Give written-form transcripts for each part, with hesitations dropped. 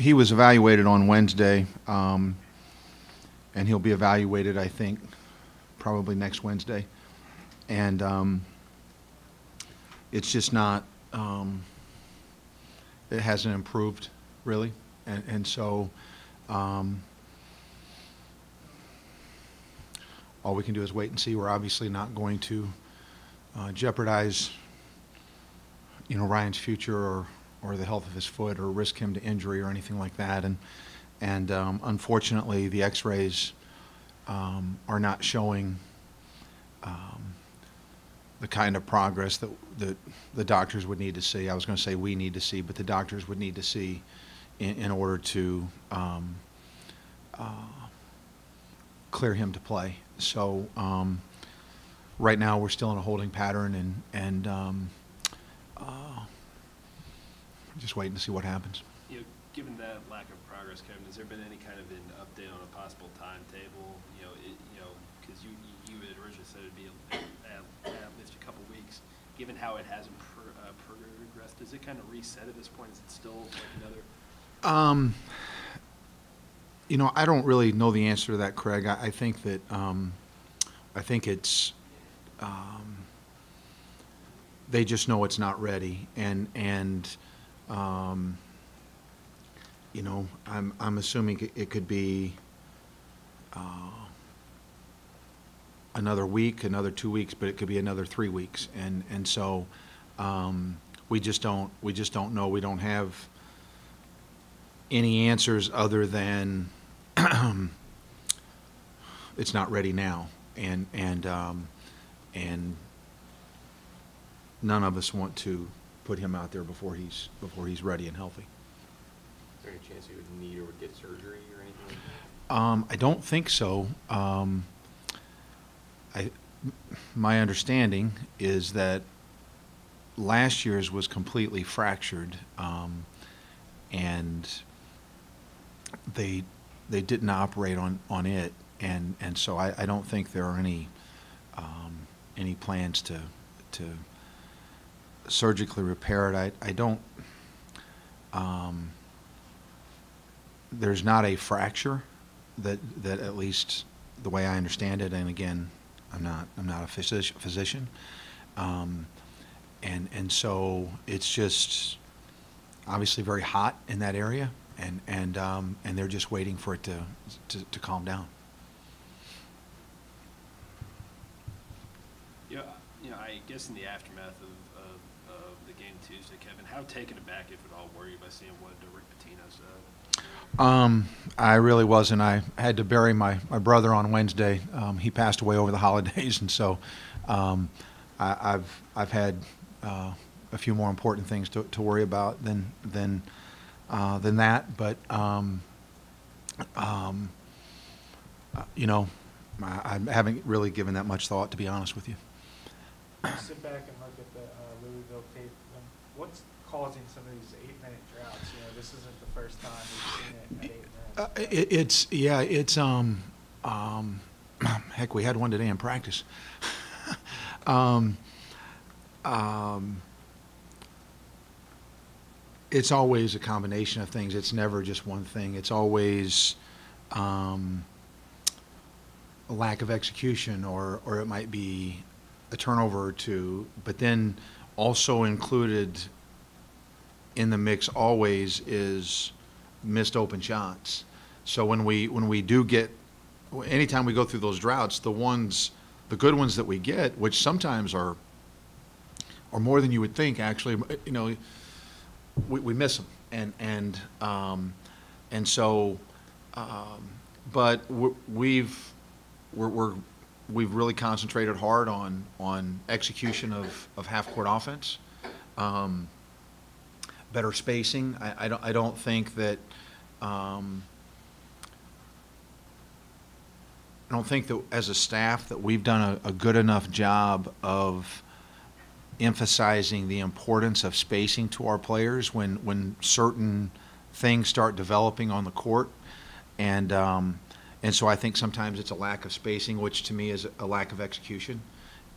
he was evaluated on Wednesday, and he'll be evaluated, I think, probably next Wednesday. And it's just not, it hasn't improved, really. And so all we can do is wait and see. We're obviously not going to jeopardize, Ryan's future or the health of his foot or risk him to injury or anything like that. And unfortunately, the X-rays are not showing the kind of progress that the doctors would need to see. I was going to say we need to see, but the doctors would need to see in order to clear him to play. So right now we're still in a holding pattern, and just waiting to see what happens. Given that lack of progress, Kevin, has there been any kind of an update on a possible timetable? Because you had originally said it'd be at least a couple weeks. Given how it hasn't progressed, does it kind of reset at this point? Is it still like another? I don't really know the answer to that, Craig. I think that I think it's they just know it's not ready, and I'm assuming it could be another week, another 2 weeks, but it could be another 3 weeks, and so we just don't know. We don't have any answers other than it's not ready now, and none of us want to put him out there before he's ready and healthy. Is there any chance he would need or would get surgery or anything like that? I don't think so. My understanding is that last year's was completely fractured, and they didn't operate on it, and so I don't think there are any plans to surgically repair it. I don't. There's not a fracture that at least the way I understand it, and again, I'm not a physician, and so it's just obviously very hot in that area, and they're just waiting for it to calm down. I guess in the aftermath of the game Tuesday, Kevin, how taken aback, if at all, were you by seeing what Rick Pitino said? I really wasn't. I had to bury my brother on Wednesday. He passed away over the holidays, and so I've had a few more important things to worry about than that. But I haven't really given that much thought, to be honest with you. Sit back and look at the Louisville tape. What's causing some of these 8-minute droughts? This isn't the first time we've seen it at 8 minutes. Heck, we had one today in practice. It's always a combination of things. It's never just one thing. It's always a lack of execution, or it might be a turnover or two, but then also included in the mix always is missed open shots. So when we do get, anytime we go through those droughts, the good ones that we get, which sometimes are more than you would think, actually, we miss them, and so, but we've really concentrated hard on execution of half-court offense, better spacing. I don't think that as a staff that we've done a good enough job of emphasizing the importance of spacing to our players when certain things start developing on the court, and so I think sometimes it's a lack of spacing, which to me is a lack of execution,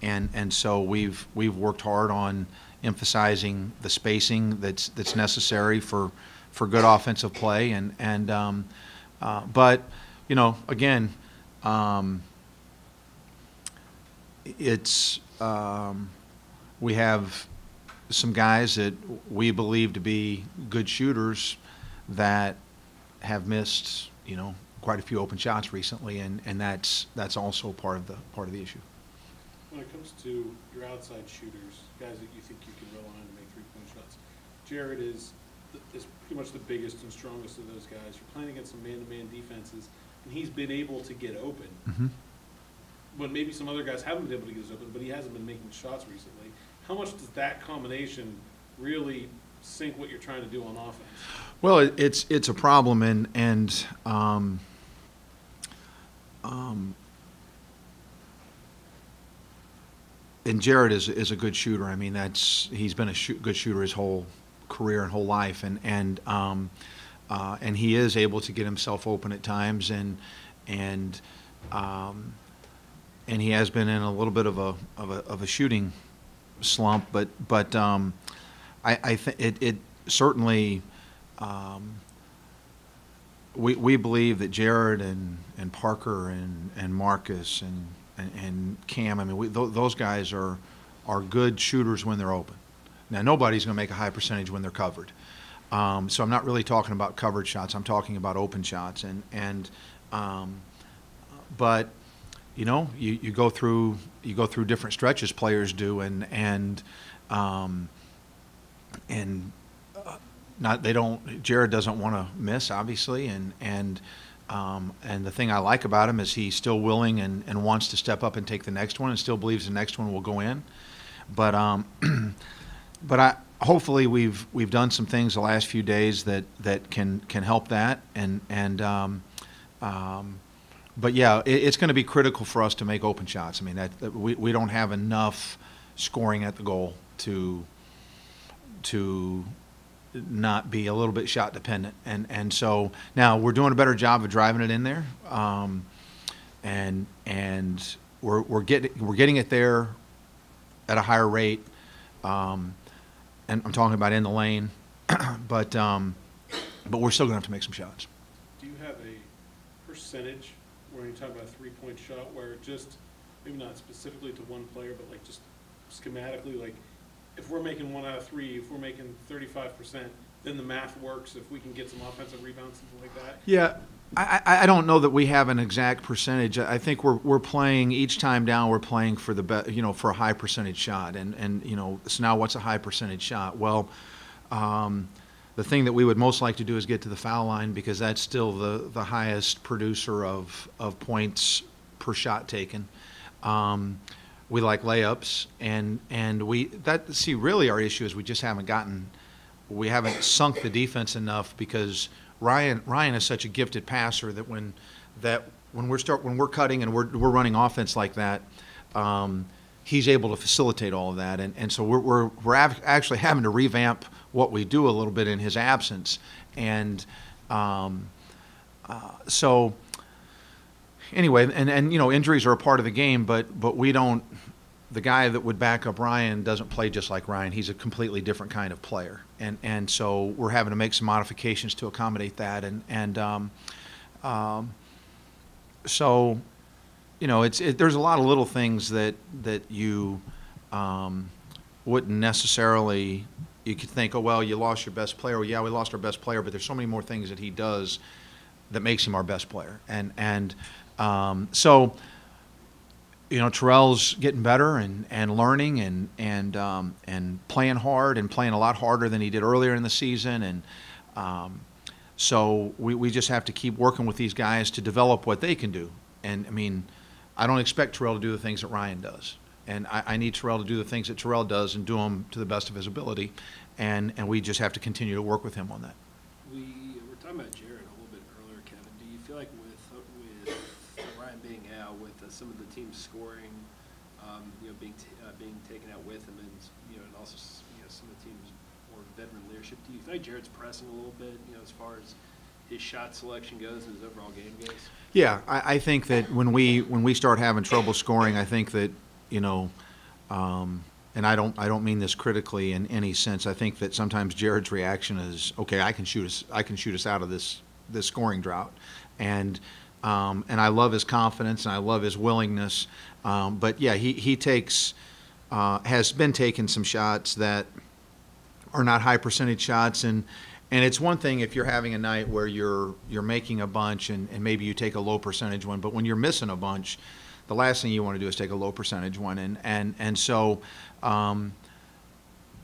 and so we've worked hard on emphasizing the spacing that's necessary for good offensive play, but you know, again, it's we have some guys that we believe to be good shooters that have missed, you know, quite a few open shots recently, and that's also part of the issue. When it comes to your outside shooters, guys that you think you can rely on to make three-point shots, Jared is pretty much the biggest and strongest of those guys. You're playing against some man-to-man defenses, and he's been able to get open. Mm-hmm. When maybe some other guys haven't been able to get open, but he hasn't been making shots recently. How much does that combination really sink what you're trying to do on offense? Well, it's a problem, and Jared is a good shooter. I mean, he's been a good shooter his whole career and whole life, and he is able to get himself open at times, and he has been in a little bit of a shooting slump, but I think it certainly. We believe that Jared and Parker and Marcus and Cam, I mean, those guys are good shooters when they're open. Now, nobody's going to make a high percentage when they're covered. So I'm not really talking about covered shots. I'm talking about open shots. But you know, you go through different stretches, players do, and Jared doesn't want to miss, obviously, and the thing I like about him is he's still willing and wants to step up and take the next one, and still believes the next one will go in. But hopefully we've done some things the last few days that can help that, but yeah, it's going to be critical for us to make open shots. I mean, that we don't have enough scoring at the goal to not be a little bit shot dependent, and so now we're doing a better job of driving it in there, and we're getting it there at a higher rate, and I'm talking about in the lane, but we're still going to have to make some shots. Do you have a percentage where you talk about a three-point shot where just maybe not specifically to one player, but like just schematically, like if we're making 1 out of 3, if we're making 35%, then the math works. If we can get some offensive rebounds, something like that. Yeah, I don't know that we have an exact percentage. I think we're playing each time down. We're playing for for a high percentage shot, and you know, so now what's a high percentage shot? Well, the thing that we would most like to do is get to the foul line, because that's still the highest producer of points per shot taken. We like layups, and really our issue is we just haven't sunk the defense enough, because Ryan is such a gifted passer that when we're cutting and we're running offense like that, he's able to facilitate all of that, and so we're actually having to revamp what we do a little bit in his absence, and so anyway, and you know, injuries are a part of the game, but we don't. The guy that would back up Ryan doesn't play just like Ryan. He's a completely different kind of player, and so we're having to make some modifications to accommodate that, so you know, there's a lot of little things that you wouldn't necessarily. You could think, oh well, you lost your best player. Well, yeah, we lost our best player, but there's so many more things that he does that makes him our best player, and so. You know, Terrell's getting better and learning and playing hard and playing a lot harder than he did earlier in the season, and so we just have to keep working with these guys to develop what they can do. And I mean, I don't expect Terrell to do the things that Ryan does, and I need Terrell to do the things that Terrell does and do them to the best of his ability, and we just have to continue to work with him on that. We were talking about Jared a little bit earlier, Kevin. Do you feel like with Ryan being out, with some of the team's scoring, you know, being taken out with him, and you know, and also some of the team's more veteran leadership, do you feel like Jared's pressing a little bit, you know, as far as his shot selection goes and his overall game goes? Yeah, I think that when we start having trouble scoring, I think that, you know, and I don't mean this critically in any sense. I think that sometimes Jared's reaction is, okay, I can shoot us out of this scoring drought, and I love his confidence and I love his willingness. But yeah, he takes has been taking some shots that are not high percentage shots, and it's one thing if you're having a night where you're making a bunch and maybe you take a low percentage one, but when you're missing a bunch, the last thing you want to do is take a low percentage one, and so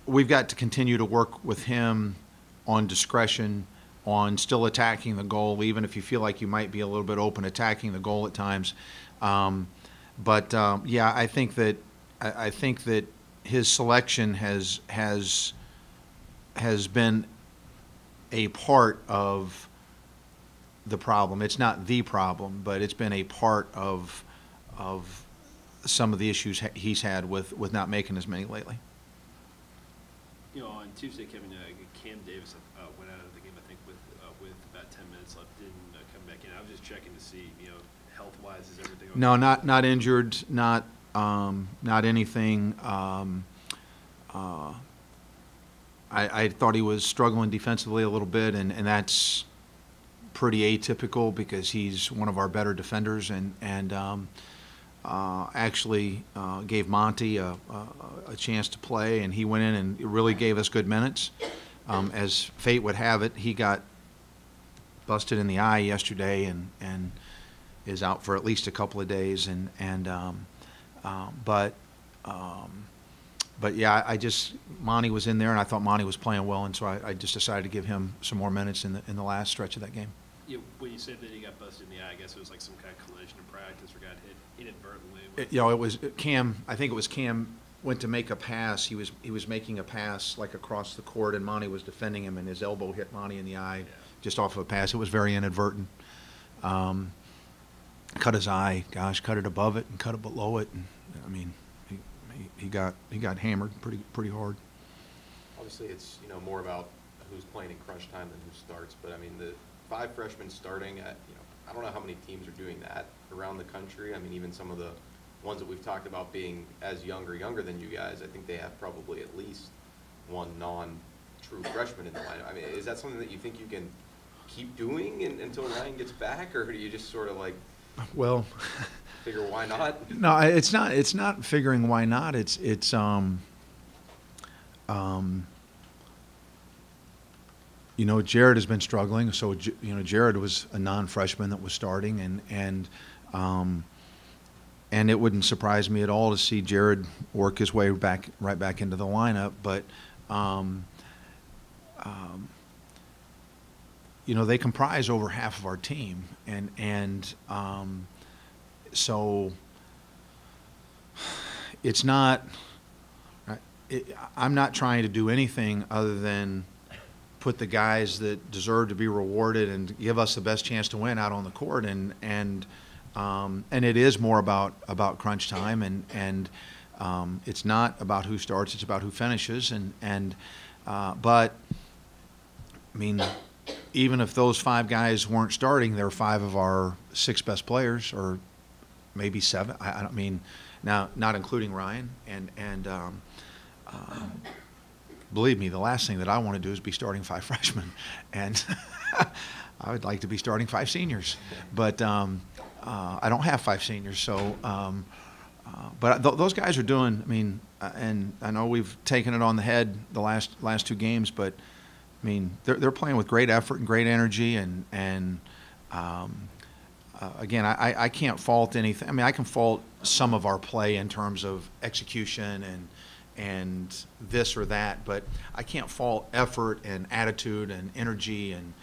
we've got to continue to work with him on discretion, on still attacking the goal, even if you feel like you might be a little bit open attacking the goal at times. But yeah, I think that his selection has been a part of the problem. It's not the problem, but it's been a part of some of the issues he's had with not making as many lately. You know, on Tuesday, Kevin, Cam Davis went out of the game, I think, with about 10 minutes left, didn't come back in. I was just checking to see, you know, health-wise, is everything okay? No, not injured, not anything. I thought he was struggling defensively a little bit, and that's pretty atypical because he's one of our better defenders, and actually gave Monty a chance to play, and he went in and really gave us good minutes. As fate would have it, he got busted in the eye yesterday and is out for at least a couple of days, but yeah, Monty was in there, and I thought Monty was playing well, and so I just decided to give him some more minutes in the last stretch of that game. Yeah, when you said that he got busted in the eye, I guess it was like some kind of collision in practice or got hit inadvertently. It was Cam. I think it was Cam went to make a pass. He was making a pass like across the court, and Monty was defending him, and his elbow hit Monty in the eye just off of a pass. It was very inadvertent. Cut his eye. Gosh, cut it above it and cut it below it. And, I mean, he got hammered pretty hard. Obviously, it's, you know, more about who's playing in crunch time than who starts. But I mean, the 5 freshmen starting at, you know, I don't know how many teams are doing that around the country. I mean, even some of the ones that we've talked about being as younger than you guys, I think they have probably at least one non-true freshman in the lineup. I mean, is that something that you think you can keep doing until Ryan gets back, or do you just sort of like, well, figure why not? No, it's not figuring why not. It's you know, Jared has been struggling. So, you know, Jared was a non-freshman that was starting, and it wouldn't surprise me at all to see Jared work his way right back into the lineup. But you know, they comprise over half of our team, and so it's not. I'm not trying to do anything other than put the guys that deserve to be rewarded and give us the best chance to win out on the court, and it is more about crunch time, and it's not about who starts, it's about who finishes, but I mean, even if those 5 guys weren't starting, they're 5 of our 6 best players, or maybe 7. I don't mean, now not including Ryan, and believe me, the last thing that I want to do is be starting 5 freshmen, and I would like to be starting 5 seniors, but I don't have 5 seniors, so but those guys are doing. I mean, and I know we've taken it on the head the last 2 games, but I mean, they're playing with great effort and great energy, and again, I can't fault anything. I mean, I can fault some of our play in terms of execution and this or that, but I can't fault effort and attitude and energy and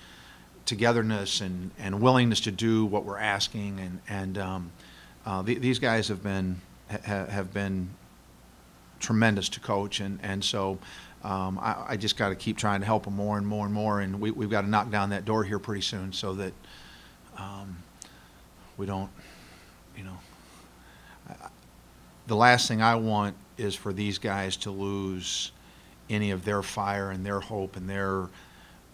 togetherness and willingness to do what we're asking, and these guys have been tremendous to coach, and so I just got to keep trying to help them more and more and more, and we've got to knock down that door here pretty soon so that we don't, you know, the last thing I want is for these guys to lose any of their fire and their hope and their,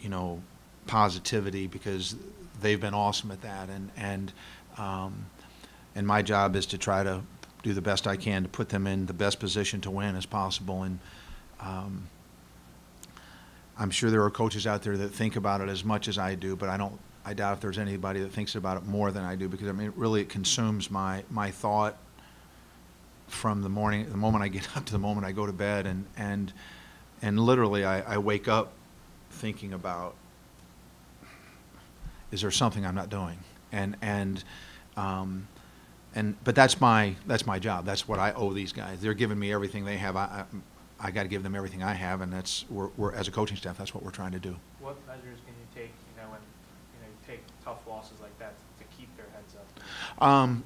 you know, positivity, because they've been awesome at that, and my job is to try to do the best I can to put them in the best position to win as possible. And I'm sure there are coaches out there that think about it as much as I do, but I doubt if there's anybody that thinks about it more than I do, because I mean, it consumes my thought from the moment I get up to the moment I go to bed, and literally I wake up thinking about, is there something I'm not doing? But that's my job. That's what I owe these guys. They're giving me everything they have. I got to give them everything I have, and we're as a coaching staff, that's what we're trying to do. What measures can you take, when you take tough losses like that to keep their heads up?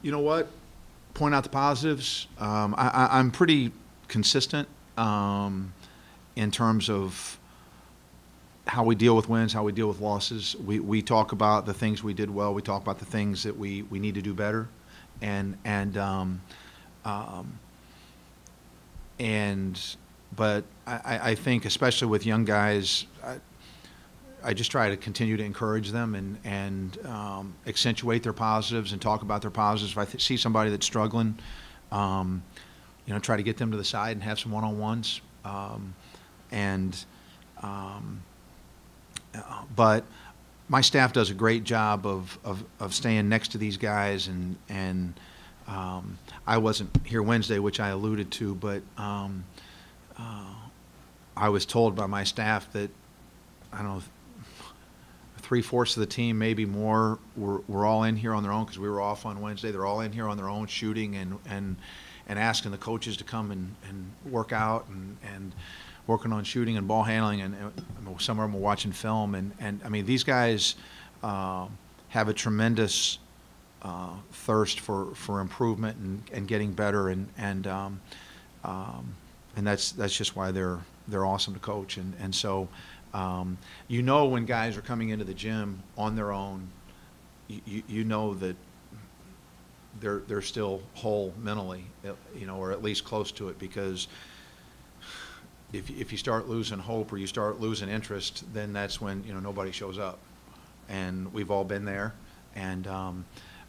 You know what? Point out the positives. I'm pretty consistent in terms of how we deal with wins, how we deal with losses. We talk about the things we did well. We talk about the things that we need to do better, but I think, especially with young guys, I just try to continue to encourage them and accentuate their positives and talk about their positives. If I see somebody that's struggling, try to get them to the side and have some one-on-ones. But my staff does a great job of staying next to these guys, and I wasn't here Wednesday, which I alluded to, but I was told by my staff that, I don't know, 3/4 of the team, maybe more, were all in here on their own because we were off on Wednesday. They're all in here on their own, shooting and asking the coaches to come and work out and working on shooting and ball handling, and some of them were watching film. And I mean, these guys have a tremendous thirst for improvement and getting better, and that's just why they're awesome to coach. And so when guys are coming into the gym on their own, you know that they're still whole mentally, or at least close to it, because if you start losing hope or you start losing interest, then that's when nobody shows up, and we've all been there. And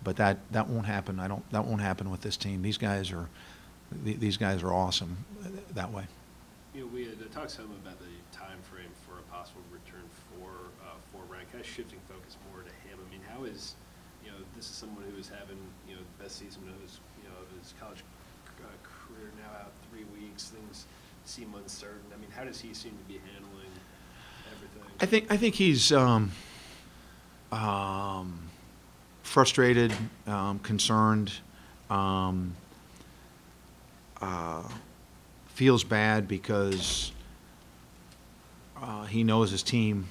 but that won't happen. That won't happen with this team. These guys are awesome that way. We had talked some about the time frame for a possible return for Ryan. Kind of shifting focus more to him. I mean, how is this is someone who is having the best season of his college career now, out 3 weeks. Things seem uncertain. I mean, how does he seem to be handling everything? I think he's frustrated, concerned, feels bad because he knows his team.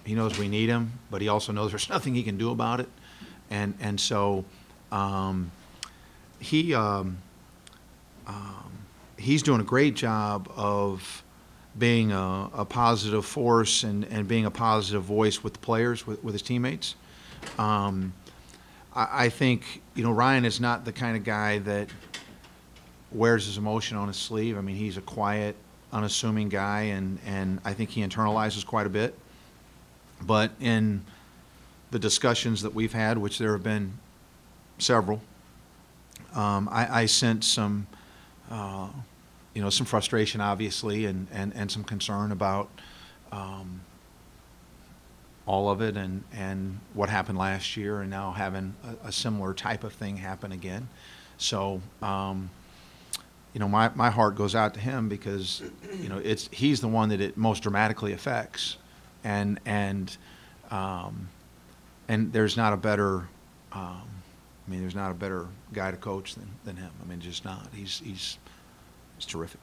He knows we need him, but he also knows there's nothing he can do about it, and so he's doing a great job of being a positive force and being a positive voice with the players, with his teammates. I think Ryan is not the kind of guy that wears his emotion on his sleeve. I mean, he's a quiet, unassuming guy, and I think he internalizes quite a bit. But in the discussions that we've had, which there have been several, I sense some frustration, obviously, and some concern about all of it and what happened last year, and now having a similar type of thing happen again. So, my heart goes out to him because, he's the one that it most dramatically affects, and there's not a better, there's not a better guy to coach than him. I mean, just not. He's terrific.